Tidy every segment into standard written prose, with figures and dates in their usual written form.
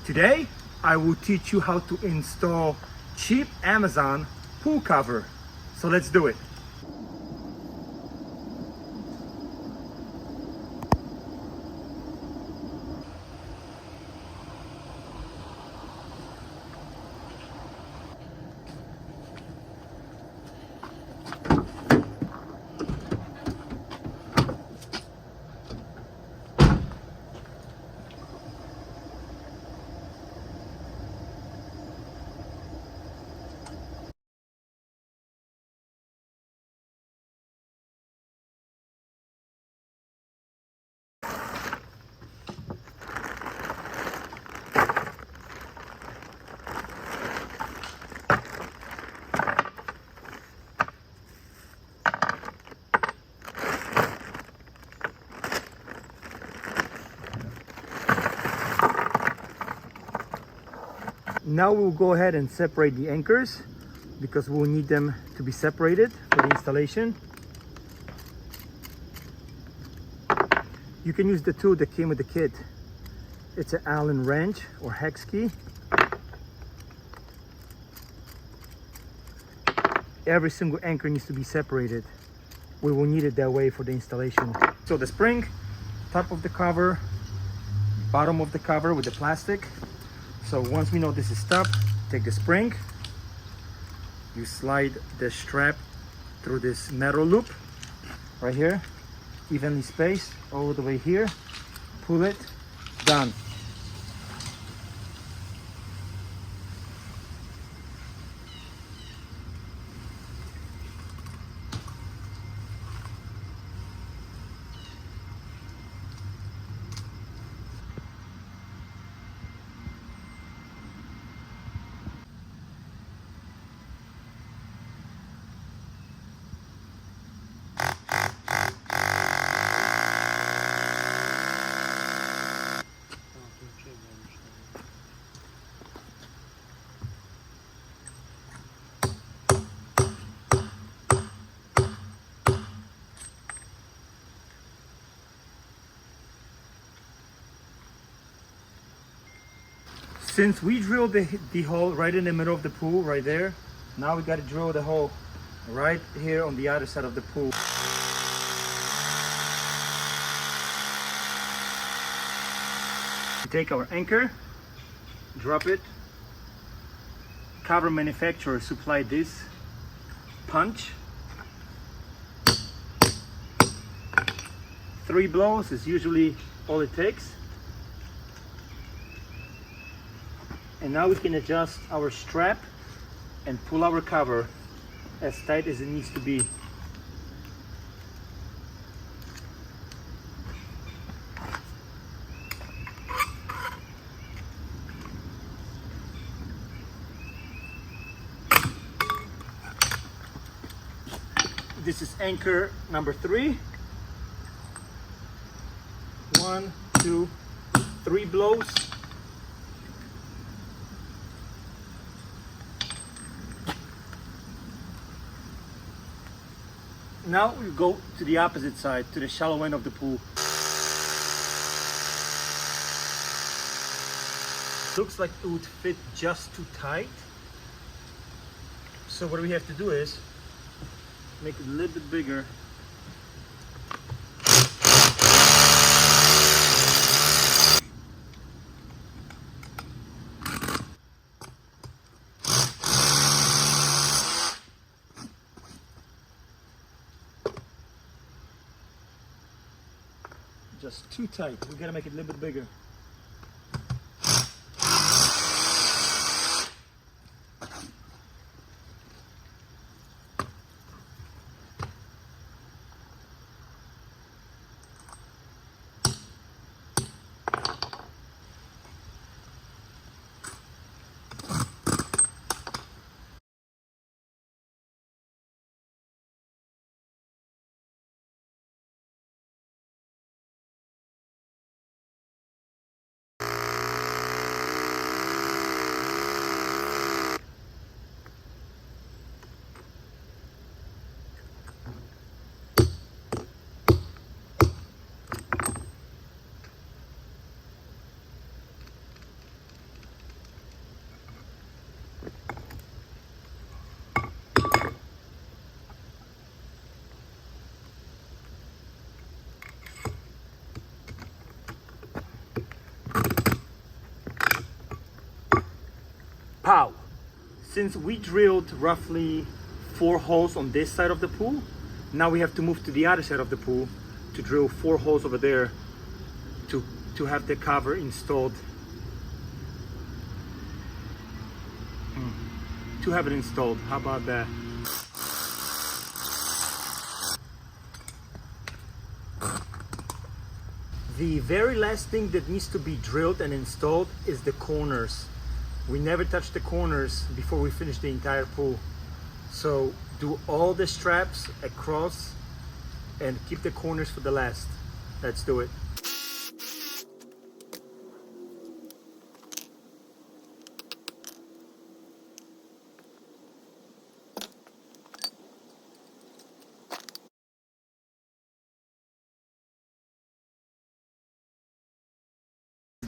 Today, I will teach you how to install cheap Amazon pool cover. So let's do it. Now we'll go ahead and separate the anchors because we'll need them to be separated for the installation. You can use the tool that came with the kit. It's an Allen wrench or hex key. Every single anchor needs to be separated. We will need it that way for the installation. So the spring, top of the cover, bottom of the cover with the plastic. So once we know this is stuck, take the spring, you slide the strap through this metal loop right here, evenly spaced all the way here, pull it, done. Since we drilled the hole right in the middle of the pool, right there, now we got to drill the hole right here on the other side of the pool. We take our anchor, drop it. Cover manufacturer supplied this punch. 3 blows is usually all it takes. And now we can adjust our strap and pull our cover as tight as it needs to be. This is anchor number 3. 1, 2, 3 blows. Now we go to the opposite side, to the shallow end of the pool. Looks like it would fit just too tight. So what we have to do is make it a little bit bigger. Just too tight. We gotta make it a little bit bigger. Pow! Since we drilled roughly 4 holes on this side of the pool, now we have to move to the other side of the pool to drill 4 holes over there to have the cover installed. To have it installed. How about that? The very last thing that needs to be drilled and installed is the corners. We never touch the corners before we finish the entire pool. So do all the straps across and keep the corners for the last. Let's do it.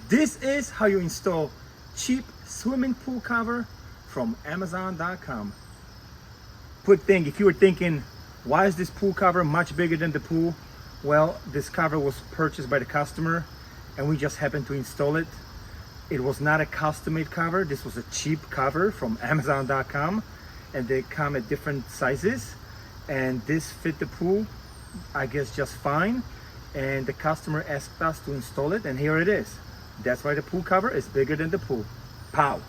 This is how you install cheap swimming pool cover from Amazon.com. Quick thing, if you were thinking, why is this pool cover much bigger than the pool? Well, this cover was purchased by the customer and we just happened to install it. It was not a custom-made cover. This was a cheap cover from Amazon.com, and they come at different sizes, and this fit the pool, I guess, just fine. And the customer asked us to install it, and here it is. That's why the pool cover is bigger than the pool. Pow!